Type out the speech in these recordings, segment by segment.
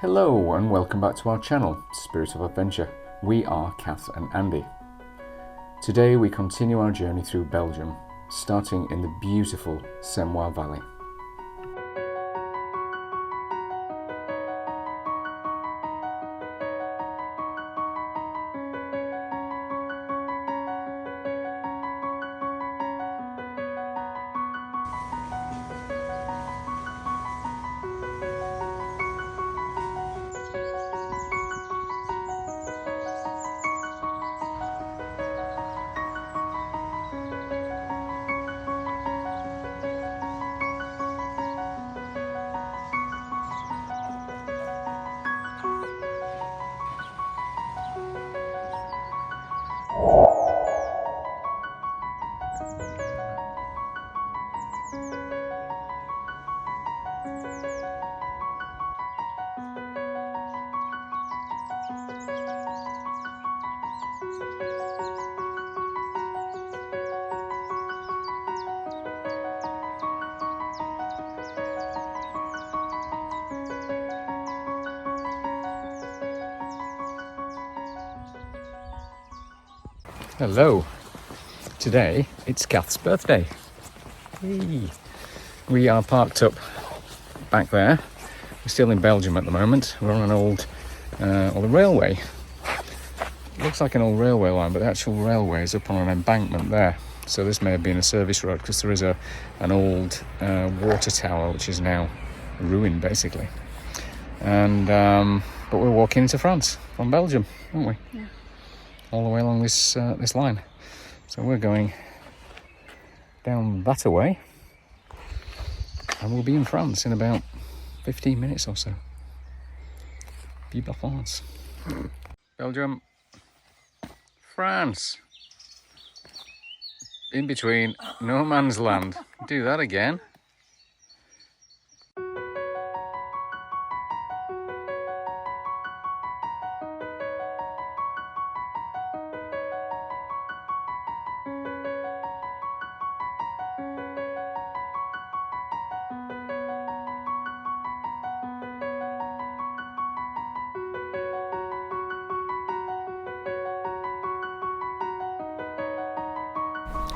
Hello and welcome back to our channel, Spirit of Adventure. We are Kath and Andy. Today we continue our journey through Belgium, starting in the beautiful Semois Valley. Hello, today it's Kath's birthday. Whee. We are parked up back there. We're still in Belgium at the moment. We're on an old, the railway. It looks like an old railway line, but the actual railway is up on an embankment there. So this may have been a service road because there is an old water tower which is now ruined basically. And but we're walking into France from Belgium, aren't we? Yeah. All the way along this line. So we're going down that away and we'll be in France in about 15 minutes or so. Vive la France. Belgium, France. In between, no man's land. Do that again.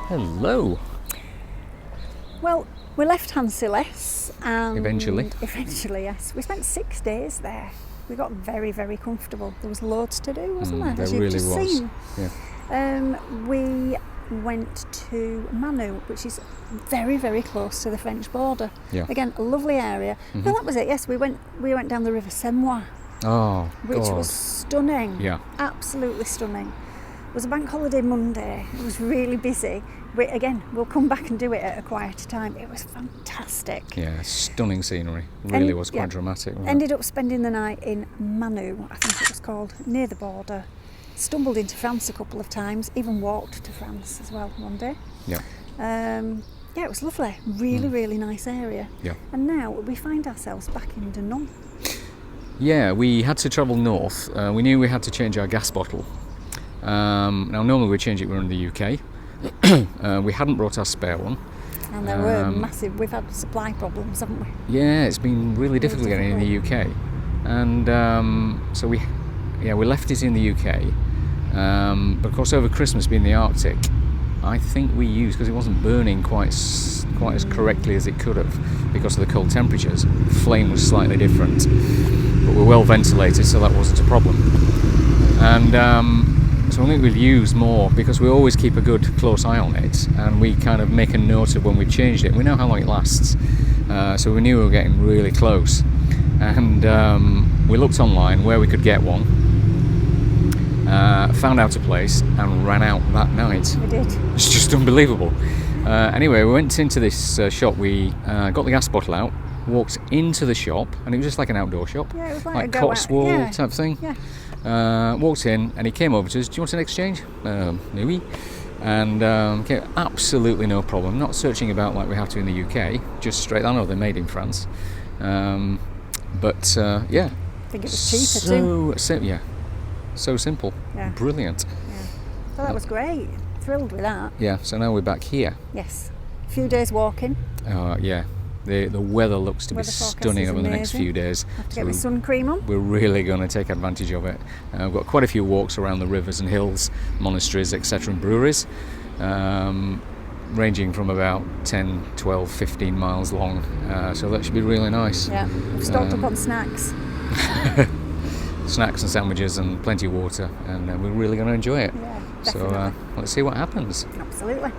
Hello. Well, we left Hanseless and Eventually, yes. We spent 6 days there. We got very, very comfortable. There was loads to do, wasn't there? There really was. Seen. Yeah. We went to Manu, which is very, very close to the French border. Yeah. Again, a lovely area. Mm-hmm. No, that was it. Yes, we went down the River Semois. Oh, which God. was stunning. Yeah. Absolutely stunning. It was a bank holiday Monday. It was really busy. We'll come back and do it at a quieter time. It was fantastic. Yeah, stunning scenery. Really was quite dramatic. Ended up spending the night in Manu, I think it was called, near the border. Stumbled into France a couple of times, even walked to France as well one day. Yeah. It was lovely. Really, really nice area. Yeah. And now we find ourselves back in Dinant. Yeah, we had to travel north. We knew we had to change our gas bottle. Now normally we change it when we're in the UK. We hadn't brought our spare one. And there were massive, we've had supply problems, haven't we? Yeah, it's been really difficult getting in the UK. And so we left it in the UK. But of course over Christmas being the Arctic, I think we used, because it wasn't burning quite as correctly as it could have because of the cold temperatures. The flame was slightly different. But we're well ventilated, so that wasn't a problem. And so I think we've used more because we always keep a good close eye on it, and we kind of make a note of when we've changed it. We know how long it lasts, so we knew we were getting really close. And we looked online where we could get one, found out a place, and ran out that night. We did. It's just unbelievable. Anyway, we went into this shop. We got the gas bottle out, walked into the shop, and it was just like an outdoor shop, yeah, it was like Cotswold type thing. Yeah. Walked in and he came over to us. Do you want an exchange? Maybe. And absolutely no problem. Not searching about like we have to in the UK. Just straight. I know they're made in France. But yeah. I think it was cheaper too. So simple. Yeah. Brilliant. Yeah. So that was great. Thrilled with that. Yeah. So now we're back here. Yes. A few days walking. Yeah. The weather looks to be Weather forecast stunning is over the next amazing. few days. Have to get my sun cream on. We're really going to take advantage of it. We've got quite a few walks around the rivers and hills, monasteries, etc. and breweries, ranging from about 10, 12, 15 miles long. So that should be really nice. Yeah, we've stocked up on snacks. Snacks and sandwiches and plenty of water, and we're really going to enjoy it. Yeah, So definitely. let's see what happens. Absolutely.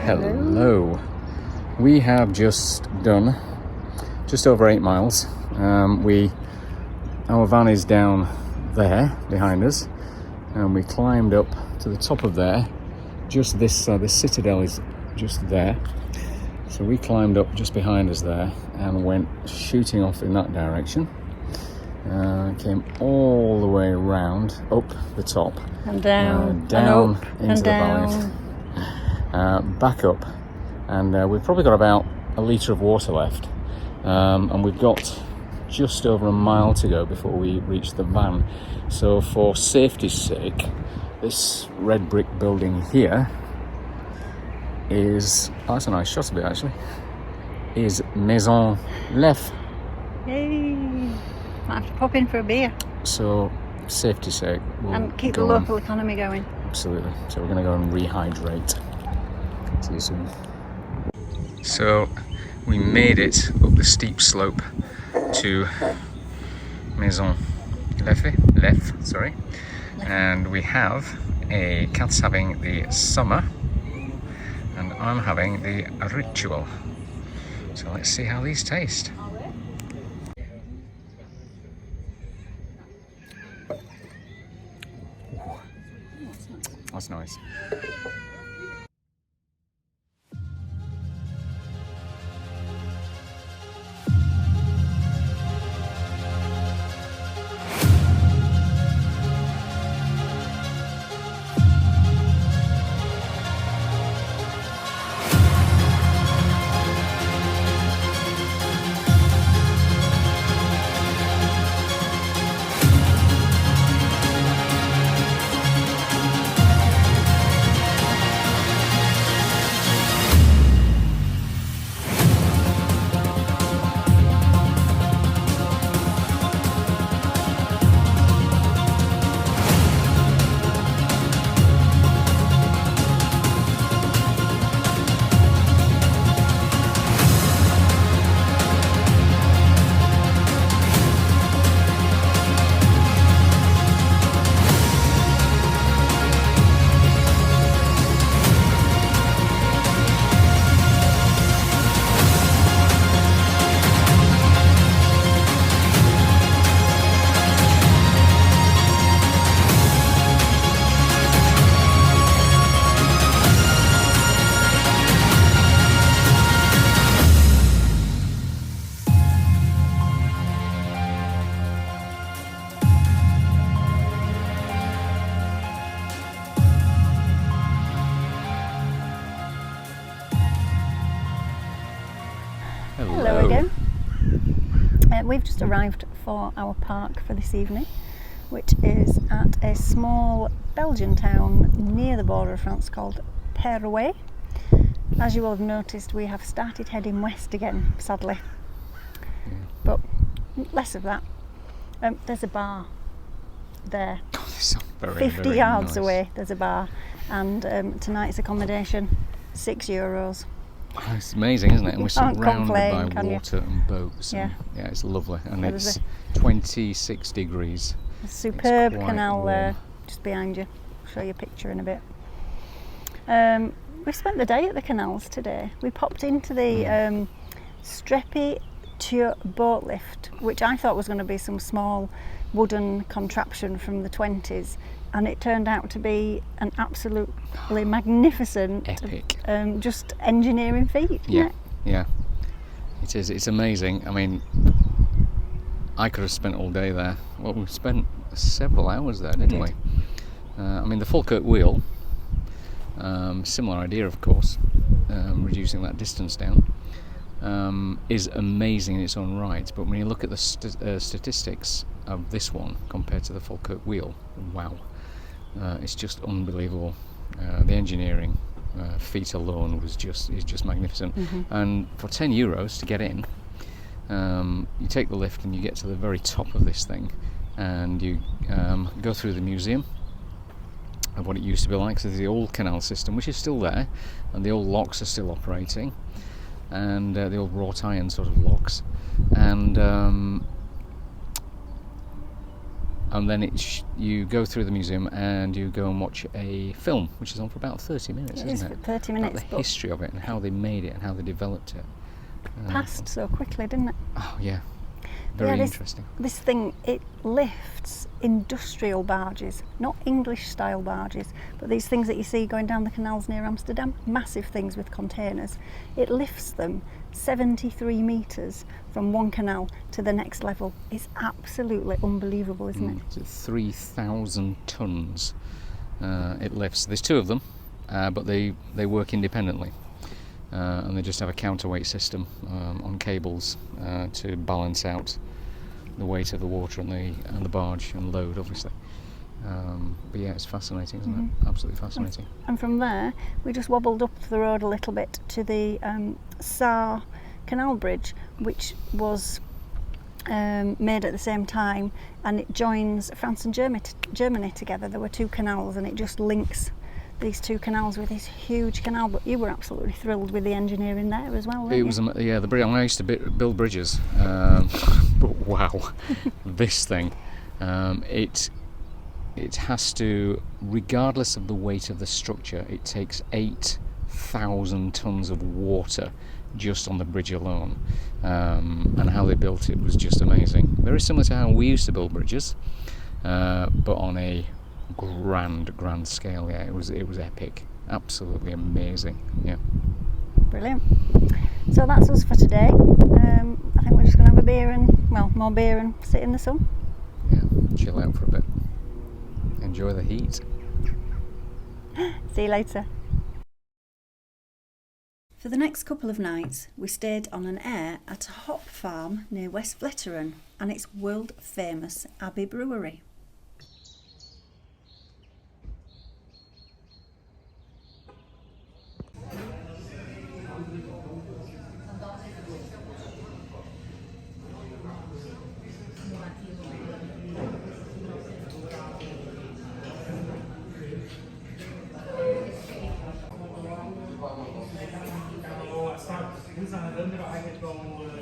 Hello. We have just done just over 8 miles. Our van is down there behind us, and we climbed up to the top of there. Just this citadel is just there. So we climbed up just behind us there and went shooting off in that direction. Came all the way around up the top And down, down and up, into and the down. valley, back up, and we've probably got about a litre of water left, and we've got just over a mile to go before we reach the van. So for safety's sake, this red brick building here is, oh, that's a nice shot of it actually, is Maison Leffe. Yay! Might have to pop in for a beer So safety's sake, we'll and keep the go on. local economy going. Absolutely. So we're going to go and rehydrate. See you soon. So we made it up the steep slope to Maison Leffe, sorry. And we have Kath's having the summer and I'm having the ritual. So let's see how these taste. That's nice. Hello again. We've just arrived for our park for this evening, which is at a small Belgian town near the border of France called Péruwelz. As you will have noticed, we have started heading west again, sadly. But less of that. There's a bar there. God, this is very, 50 very yards nice. away, there's a bar. And tonight's accommodation, €6. Oh, it's amazing, isn't it? And we're Can't surrounded complain, by can you? water and boats. Yeah. And, yeah, it's lovely. And There's it's 26 degrees. A superb quite canal there, warm. just behind you. I'll show you a picture in a bit. We spent the day at the canals today. We popped into the Strepy-Thieu boat lift, which I thought was going to be some small wooden contraption from the 20s, and it turned out to be an absolutely magnificent, Epic. just engineering feat. Yeah, yeah. It is. It's amazing. I mean, I could have spent all day there. Well, we spent several hours there, didn't we? I mean, the full curve wheel, similar idea, of course, reducing that distance down, is amazing in its own right. But when you look at the statistics of this one compared to the full curve wheel, wow, it's just unbelievable. The engineering feat alone is just magnificent. And for €10 to get in, you take the lift and you get to the very top of this thing, and you go through the museum of what it used to be like. So there's the old canal system, which is still there, and the old locks are still operating, and the old wrought iron sort of locks, and then you go through the museum and you go and watch a film, which is on for about 30 minutes, isn't it? 30 minutes. About the history of it and how they made it and how they developed it. Passed so quickly, didn't it? Oh yeah, very interesting. This thing, it lifts industrial barges, not English style barges, but these things that you see going down the canals near Amsterdam, massive things with containers. It lifts them 73 metres from one canal to the next level. It's absolutely unbelievable, isn't it? It's 3,000 tonnes it lifts. There's two of them, but they work independently. And they just have a counterweight system on cables to balance out the weight of the water and the barge and load, obviously. But yeah, it's fascinating, isn't it? Absolutely fascinating. And from there, we just wobbled up the road a little bit to the Sart canal bridge, which was made at the same time, and it joins France and Germany together. There were two canals, and it just links these two canals with this huge canal. But you were absolutely thrilled with the engineering there as well, weren't you? It was, yeah, the bridge. I used to build bridges, but wow, this thing, it has to, regardless of the weight of the structure, it takes 8,000 tonnes of water just on the bridge alone, and how they built it was just amazing. Very similar to how we used to build bridges, but on a grand scale. Yeah, it was epic, absolutely amazing. Yeah, brilliant. So that's us for today. I think we're just going to have a beer and, well, more beer and sit in the sun. Yeah, chill out for a bit, enjoy the heat. See you later. For the next couple of nights, we stayed on an aire at a hop farm near West Vletteren and its world famous Abbey Brewery.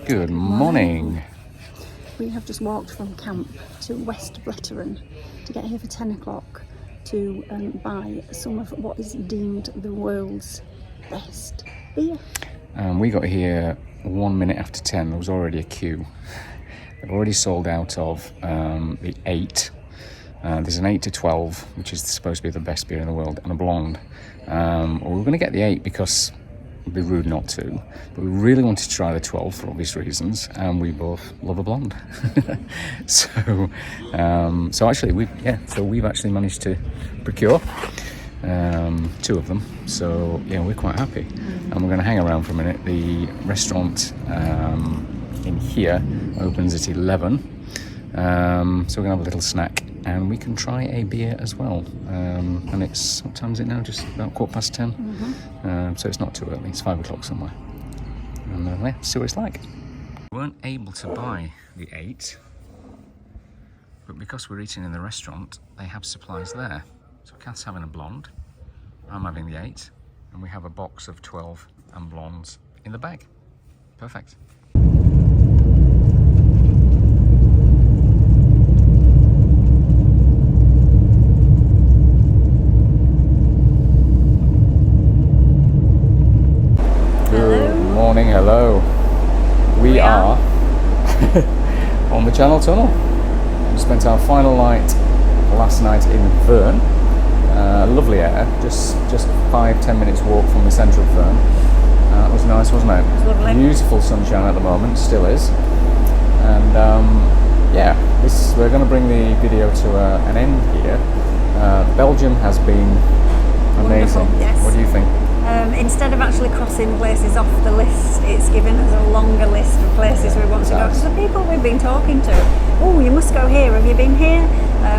Good morning. We have just walked from camp to West Vletteren to get here for 10 o'clock to buy some of what is deemed the world's best beer. We got here 1 minute after 10. There was already a queue. They've already sold out of the 8. There's an 8 to 12, which is supposed to be the best beer in the world, and a blonde. We were going to get the 8 because it'd be rude not to, but we really wanted to try the 12 for obvious reasons, and we both love a blonde. So actually we've actually managed to procure 2 of them. So yeah, we're quite happy, and we're going to hang around for a minute. The restaurant in here opens at 11, so we're going to have a little snack and we can try a beer as well. And it's, what time is it now? Just about 10:15. So it's not too early. It's 5 o'clock somewhere. And yeah, see what it's like. We weren't able to buy the 8, but because we're eating in the restaurant, they have supplies there. So Kath's having a blonde, I'm having the 8, and we have a box of 12 and blondes in the bag. Perfect. Morning, hello. We are on the Channel Tunnel. We spent our final night last night in Vern. Lovely air, just 5-10 minutes walk from the centre of Vern. It was nice, wasn't it? It was lovely. Beautiful sunshine at the moment, still is. And yeah, we're going to bring the video to an end here. Belgium has been amazing. Wonderful, yes. What do you think? Instead of actually crossing places off the list, it's given us a longer list of places we want to go. Because the people we've been talking to, oh, you must go here, have you been here?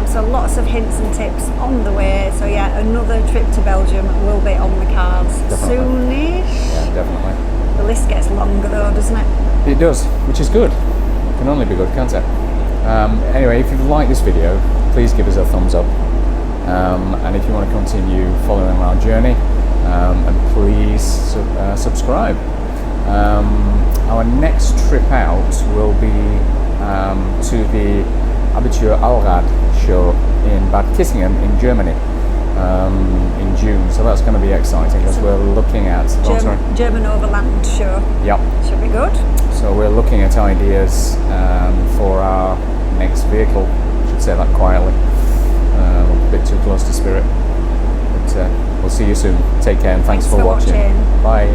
So lots of hints and tips on the way. So yeah, another trip to Belgium will be on the cards soonish. Yeah, definitely. The list gets longer though, doesn't it? It does, which is good. It can only be good, can't it? Anyway, if you've liked this video, please give us a thumbs up. And if you want to continue following our journey, and please subscribe. Our next trip out will be to the Habitué Allrad show in Bad Kissingen in Germany in June. So that's going to be exciting because we're looking at German Overland show. Yep. Should be good. So we're looking at ideas for our next vehicle. I should say that quietly. A bit too close to spirit. But we'll see you soon. Take care and thanks for watching. Bye.